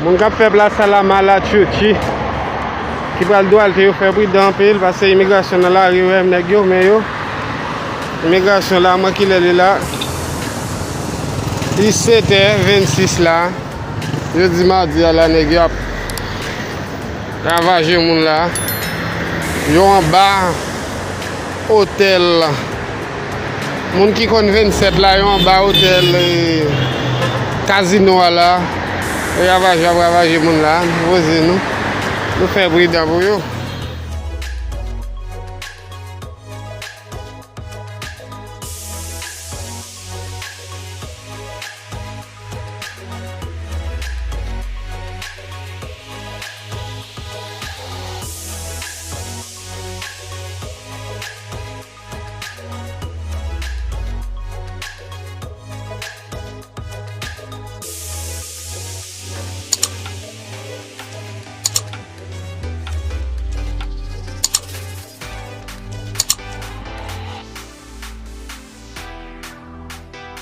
Mon kap fait la salama la Turquie qui pral doit le faire prudent pile parce que immigration dans la rue nèg yo mais yo immigration là moi qui est là 17h26 là jeudi mardi la nèg yo ravager moun là yo en bas hôtel moun qui connaît 27 là yo en bas hôtel casino là ravager moun là, nous faisons prudent pour eux.